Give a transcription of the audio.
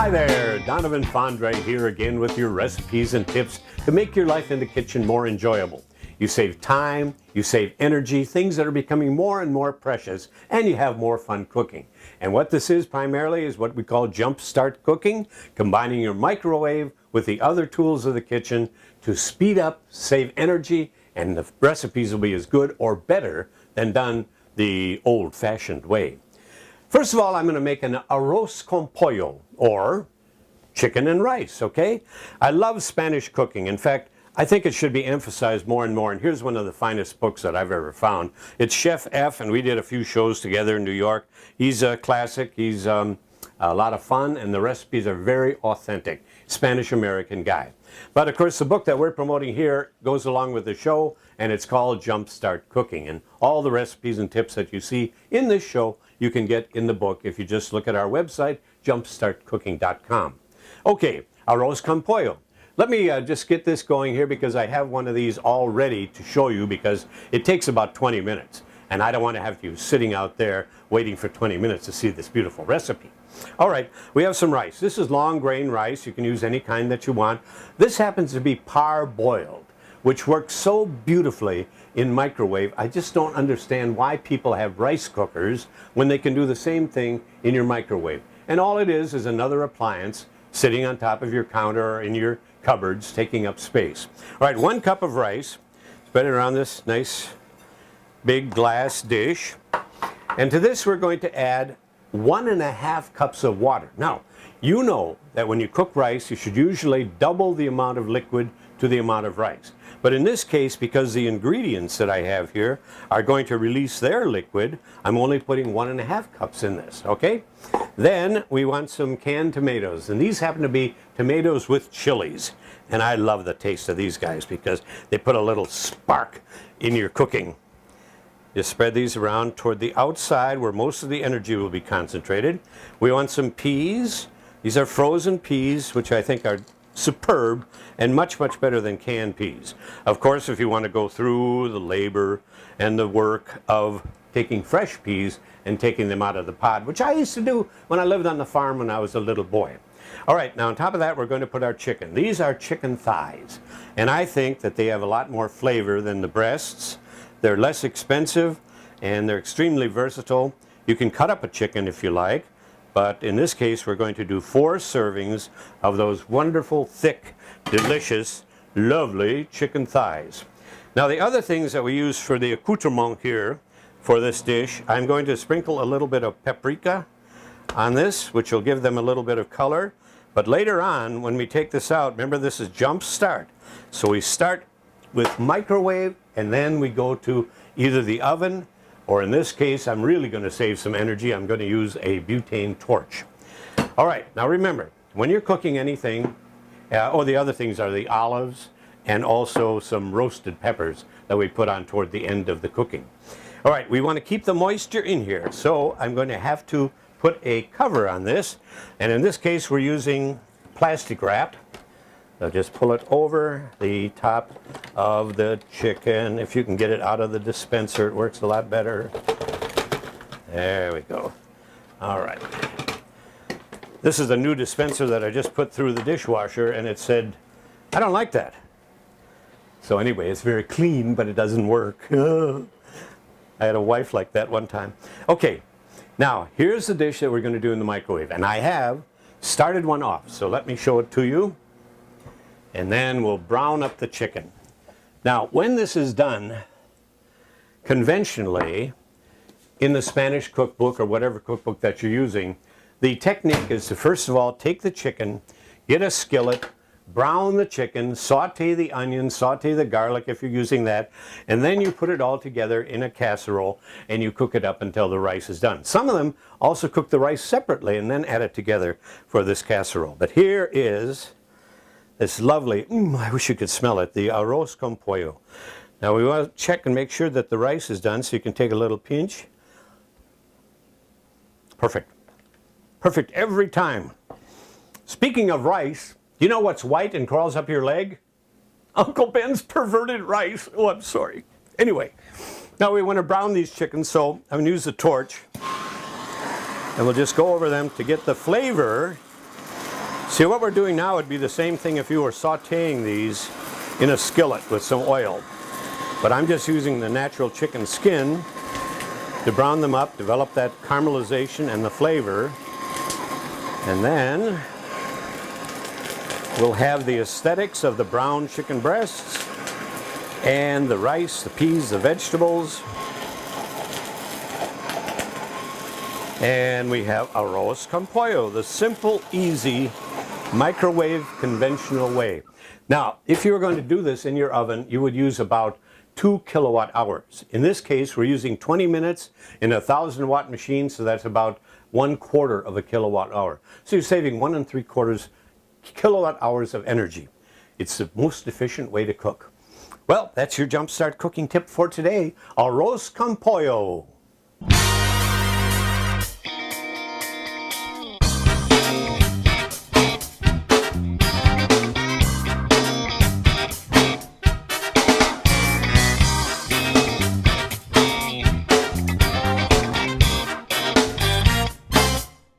Hi there, Donovan Fondre here again with your recipes and tips to make your life in the kitchen more enjoyable. You save time, you save energy, things that are becoming more and more precious, and you have more fun cooking. And what this is primarily is what we call JumpStart cooking, combining your microwave with the other tools of the kitchen to speed up, save energy, and the recipes will be as good or better than done the old-fashioned way. First of all, I'm going to make an arroz con pollo, or chicken and rice, okay? I love Spanish cooking. In fact, I think it should be emphasized more and more, and here's one of the finest books that I've ever found. It's Chef F, and we did a few shows together in New York. He's a classic, he's a lot of fun, and the recipes are very authentic. Spanish-American guy. But of course, the book that we're promoting here goes along with the show, and it's called JumpStart Cooking. And all the recipes and tips that you see in this show, you can get in the book if you just look at our website, jumpstartcooking.com. Okay, arroz con pollo. Let me just get this going here because I have one of these all ready to show you because it takes about 20 minutes. And I don't want to have you sitting out there waiting for 20 minutes to see this beautiful recipe. All right, we have some rice. This is long grain rice. You can use any kind that you want. This happens to be parboiled, which works so beautifully in microwave. I just don't understand why people have rice cookers when they can do the same thing in your microwave. And all it is another appliance sitting on top of your counter or in your cupboards, taking up space. All right, 1 cup of rice. Spread it around this nice big glass dish. And to this we're going to add 1.5 cups of water. Now, you know that when you cook rice, you should usually double the amount of liquid to the amount of rice. But in this case, because the ingredients that I have here are going to release their liquid, I'm only putting 1.5 cups in this, okay? Then we want some canned tomatoes, and these happen to be tomatoes with chilies. And I love the taste of these guys because they put a little spark in your cooking. You spread these around toward the outside where most of the energy will be concentrated. We want some peas. These are frozen peas, which I think are superb and much, much better than canned peas. Of course, if you want to go through the labor and the work of taking fresh peas and taking them out of the pod, which I used to do when I lived on the farm when I was a little boy. All right, now on top of that, we're going to put our chicken. These are chicken thighs, and I think that they have a lot more flavor than the breasts. They're less expensive, and they're extremely versatile. You can cut up a chicken if you like, but in this case, we're going to do 4 servings of those wonderful, thick, delicious, lovely chicken thighs. Now, the other things that we use for the accoutrement here for this dish, I'm going to sprinkle a little bit of paprika on this, which will give them a little bit of color. But later on, when we take this out, remember this is JumpStart. So we start with microwave, and then we go to either the oven, or in this case, I'm really going to save some energy. I'm going to use a butane torch. All right, now remember, when you're cooking anything, the other things are the olives and also some roasted peppers that we put on toward the end of the cooking. All right, we want to keep the moisture in here, so I'm going to have to put a cover on this, and in this case, we're using plastic wrap. So just pull it over the top of the chicken. If you can get it out of the dispenser, it works a lot better. There we go. All right. This is a new dispenser that I just put through the dishwasher, and it said, I don't like that. So anyway, it's very clean, but it doesn't work. I had a wife like that one time. Okay, now here's the dish that we're going to do in the microwave, and I have started one off, so let me show it to you. And then we'll brown up the chicken. Now, when this is done, conventionally, in the Spanish cookbook or whatever cookbook that you're using, the technique is to first of all take the chicken, get a skillet, brown the chicken, saute the onions, saute the garlic if you're using that, and then you put it all together in a casserole and you cook it up until the rice is done. Some of them also cook the rice separately and then add it together for this casserole. But here is this lovely, I wish you could smell it, the arroz con pollo. Now we want to check and make sure that the rice is done, so you can take a little pinch. Perfect. Perfect every time. Speaking of rice, you know what's white and crawls up your leg? Uncle Ben's perverted rice. Oh, I'm sorry. Anyway, now we want to brown these chickens, so I'm going to use the torch. And we'll just go over them to get the flavor See, what we're doing now would be the same thing if you were sauteing these in a skillet with some oil. But I'm just using the natural chicken skin to brown them up, develop that caramelization and the flavor. And then we'll have the aesthetics of the brown chicken breasts and the rice, the peas, the vegetables. And we have arroz con pollo, the simple, easy, microwave, conventional way. Now, if you were going to do this in your oven, you would use about 2 kilowatt hours. In this case, we're using 20 minutes in a 1,000-watt machine, so that's about 1/4 of a kilowatt hour. So you're saving 1 3/4 kilowatt hours of energy. It's the most efficient way to cook. Well, that's your JumpStart cooking tip for today, arroz con pollo.